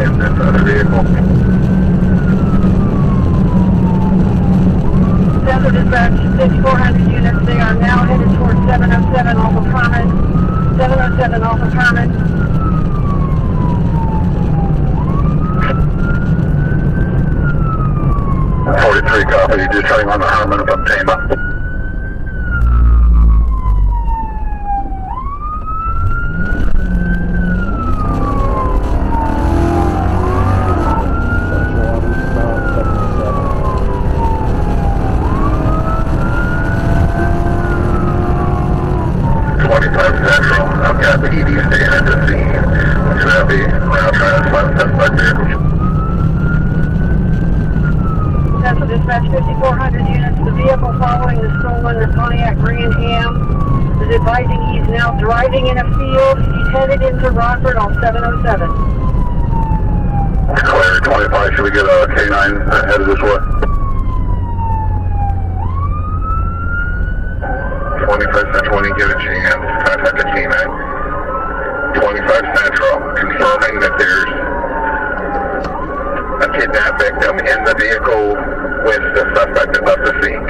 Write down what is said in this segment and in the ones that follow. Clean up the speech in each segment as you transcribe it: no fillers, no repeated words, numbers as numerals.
in this other vehicle. Central Dispatch, 6400 units. They are now headed towards 707 off of Common. 707 off of Common. 43 copy, just turning on the Herman from Tama. Central Dispatch, 5400 units. The vehicle following the stolen Pontiac Grand Am is advising he's now driving in a field. He's headed into Rockford on 707. Clear 25, should we get a K9 headed this way? 25 Central, when you get a chance, contact the K9. 25 Central, confirming that there's a kidnapped victim in the vehicle with the suspect above the scene.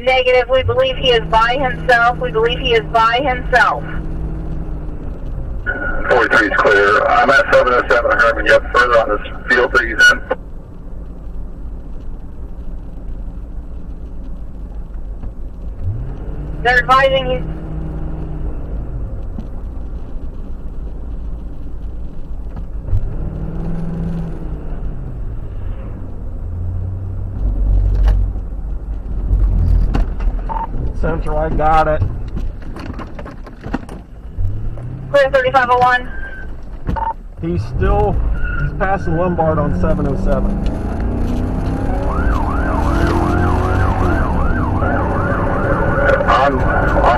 Negative. We believe he is by himself. 43 is clear. I'm at 707 Herman. You have further on this field that he's in? They're advising he's... Central, I got it. Clear 3501. He's passing Lombard on 707. I'm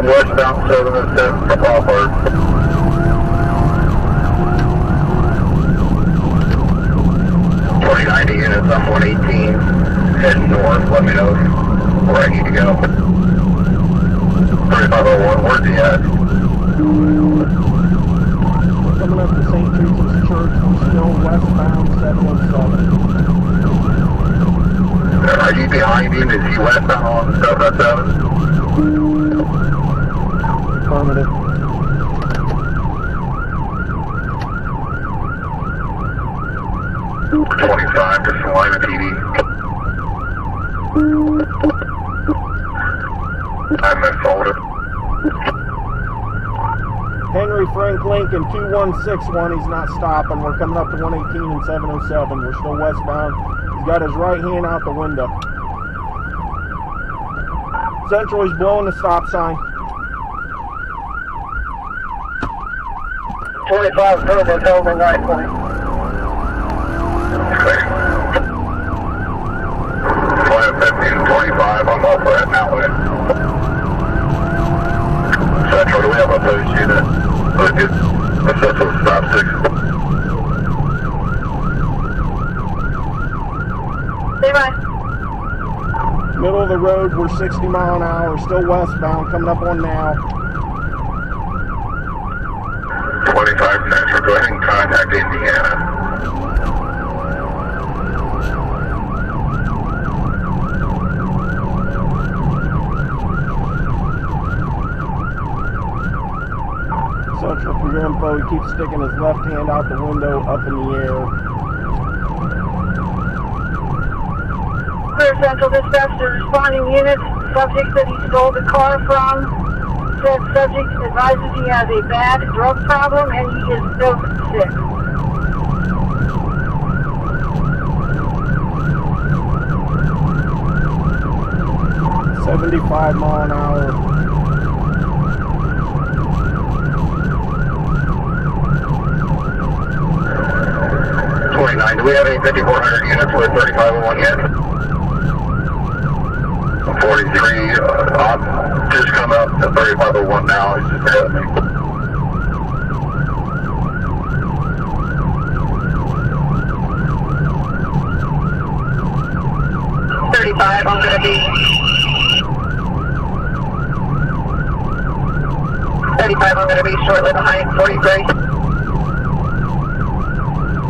westbound 707 from Rockford. Units, I'm 118, heading north. Let me know where I need to go. 3501, where's he at? Coming up to St. Teresa's Church, we're still westbound 717. Are you behind him? Is he westbound on 707? Affirmative. To Salina PD. I'm in folder. Henry Frank Lincoln 2161. He's not stopping. We're coming up to 118 and 707. We're still westbound. He's got his right hand out the window. Central, he's blowing the stop sign. 25 Turbo, Delta 9 point. Okay. 15 25, I'm off that now. Central, do we have a post unit? Let's Central stop 6. Stay by. Middle of the road, we're 60 mile an hour, still westbound, coming up on now. 25 Central, go ahead and contact Indiana. Central, for your info, he keeps sticking his left hand out the window, up in the air. Clear Central Dispatch to responding units. Subject that he stole the car from. Said subject advises he has a bad drug problem and he is dope sick. $75 mile an hour. Do we have any 5400 units with 3501 yet? 43, I'm just coming up to 3501 now, he's just ahead of me. I'm gonna be 35, I'm going to be shortly behind 43.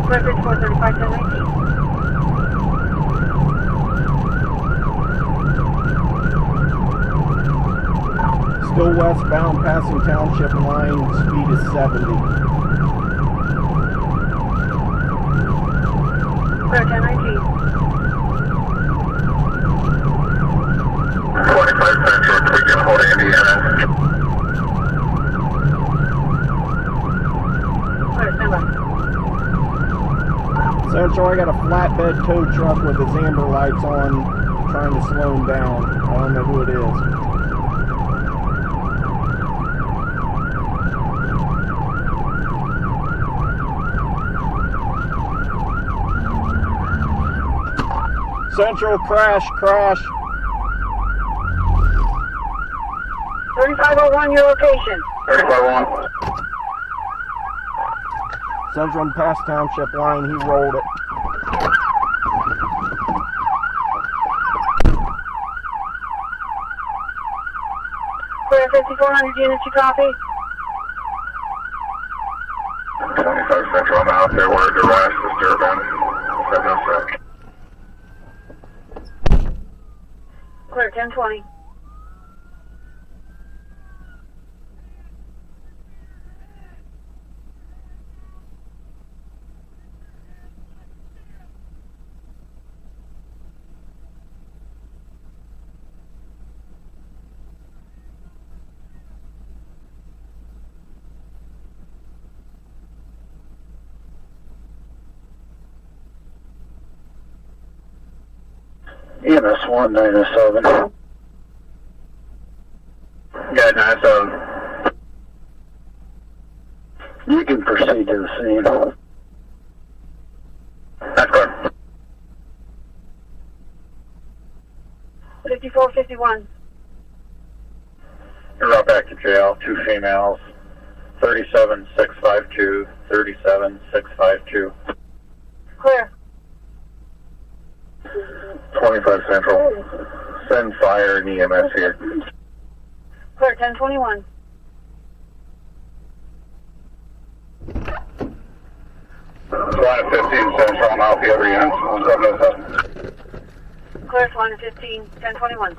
Clear 54, 35, 1019. Still westbound, passing Township line, speed is 70. Clear 1019. 25 Central, tweaking hold Indiana. Clear, stand by. Central, I got a flatbed tow truck with his amber lights on, trying to slow him down. I don't know who it is. Central, crash. 3501, your location. 35-1. Central, I'm past Township line, he rolled it. Clear 5400 units, you copy? 25 Central, I'm out there where duress disturbance. 707. Clear 1020. EMS 197. Yeah, 97. You can proceed to the scene. That's correct. 5451. You're right back to jail. 2 females. 37652. 37652. Clear. 25 Central. Send fire and EMS here. Clear 1021. Line of 15 Central. I'm out the other units. 707. Clear 115, 1021.